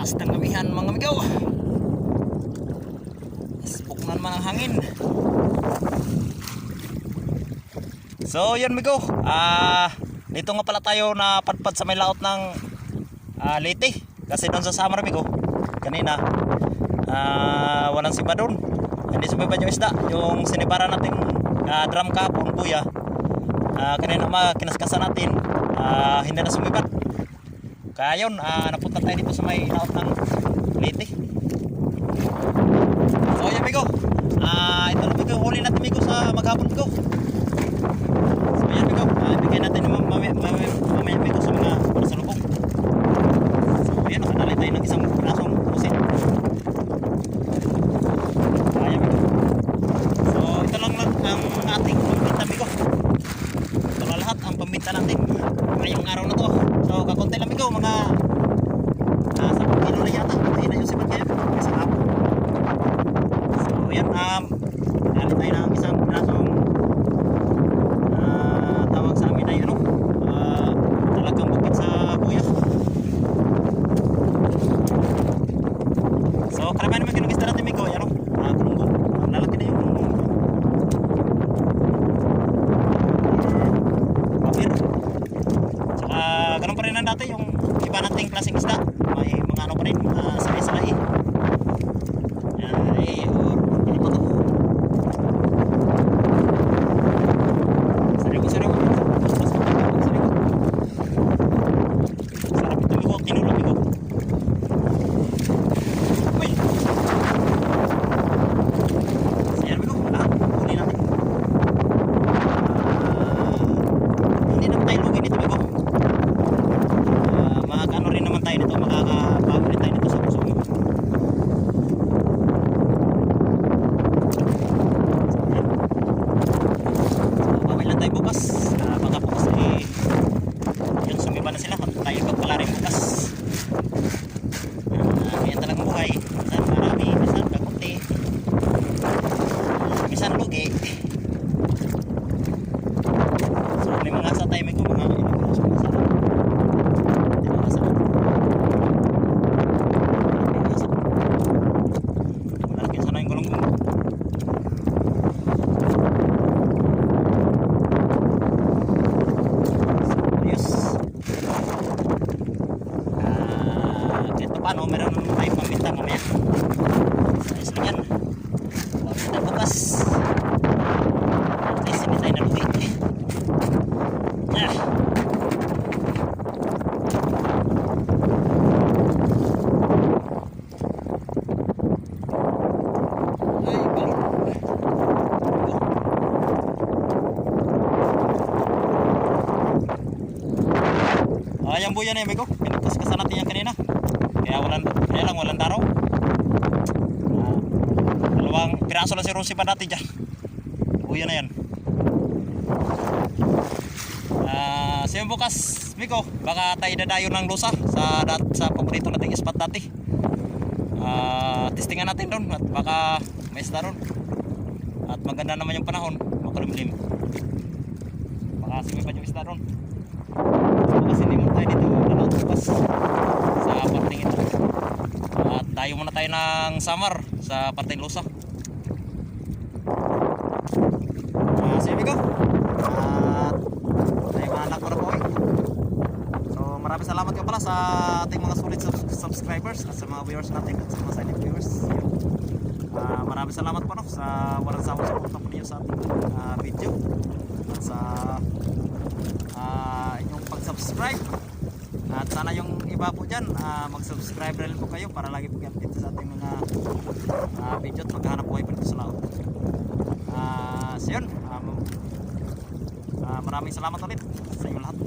lakas ng amihan mga amigaw. Isbuknan man ang hangin. So yun amigaw, dito nga pala tayo na padpad sa may laot ng Leyte. Kasi doon sa summer amigaw kanina walang simba doon, hindi sumibad yung isda. Yung sinibara natin drum kahapon kuya, kanina kinaskasan natin, hindi na sumibad. Kaya yun, napunta tayo dito sa may laot ng Leyte. So yun amigo, ito na amigo, huli natin amigo sa maghapon amigo. So yan amigo, ibigay natin mamaya amigo sa mga pasalubong. So yan, nakadali tayo ng isang rasong pusit. Kaya amigo. So ito lang ang ating pambinta amigo. Ito na lahat ang pambinta natin ngayong araw na to. So kakonti lang amigo, mga 10 kilo na yata. Ayun na yung sibat ngayon, isang hapon. So yan, dali tayo ng isang pirasong tawag sa amin ay talagang bukit sa buya. So karamihan naman kinugisda natin amigo, yan kulunggo. Lalaki na yung kulunggo. Papir. Saka ganun pa rin ang dati, yung iba nating klaseng isda. May mga ano pa rin, mga salay-salay. Ay, hindi pa to. Sarikot. Sarap ito amigo, tinulog amigo. Uy! Ayan amigo, lahat. Huli natin. Hindi naman tayo lugi nito amigo. Makakano rin naman tayo nito, makakabago rin tayo nito sa puso amigo. Bawal lang tayo bukas, baka bukas yung sumiba na sila at tayo pagpala rin bukas. Kaya talagang buhay, minsan marami, minsan kakunti, minsan lugi. So may mga asa tayo amigo, mga ilang oras mga asa. Mga asa malaking sana yung gulong-gulong. Kahit pa paano, meron naman tayong pambinta mamaya. Ayos lang yan. Pambinta bukas. At least hindi tayo nalugi. Ay, balon. Yung buya na yung amigo, pinagkaskasan natin yan kanina. Kaya lang walang daraw. Dalawang piraso lang si Rosie pa dati dyan. Buya na yan. So yung bukas amigo, baka tayo dadayo ng lusa sa paborito nating spot dati. Testingan natin doon at baka may isda doon. At maganda naman yung panahon, makulimlim. Baka sumipad yung isda doon. Kasi hindi mo tayo dito nanood bukas sa parting ito. At tayo muna tayo ng summer sa parting lusa. Sige amigo, at tayo mahalak para po eh. So maraming salamat ka pala sa ating mga solid subscribers at sa mga viewers natin at sa mga silent viewers. Maraming salamat po sa walang sawang suporta po niyo sa ating video at sa inyong pag-subscribe. At sana yung iba po dyan mag-subscribe rin po kayo para lagi po update sa ating mga video at maghanap po kayo pa dito sa laot. So yun, maraming salamat ulit sa inyo lahat.